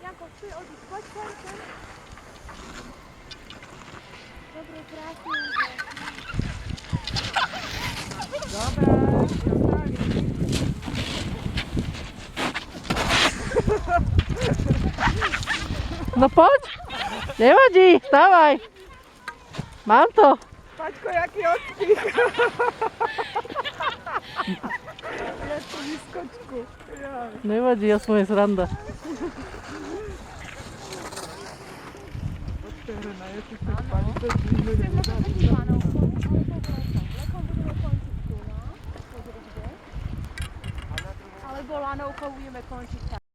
Janko, przychodź, chodź, chodź. Dobro, krásně. No poď, nevadí, vstávaj. Mám to. Paťko, jaký odpich. Jak to vyskočku. Nevadí, aspoň je sranda. Otvorená, ja si chcem spať, to je výmene. Alebo lanovkou budeme končiť.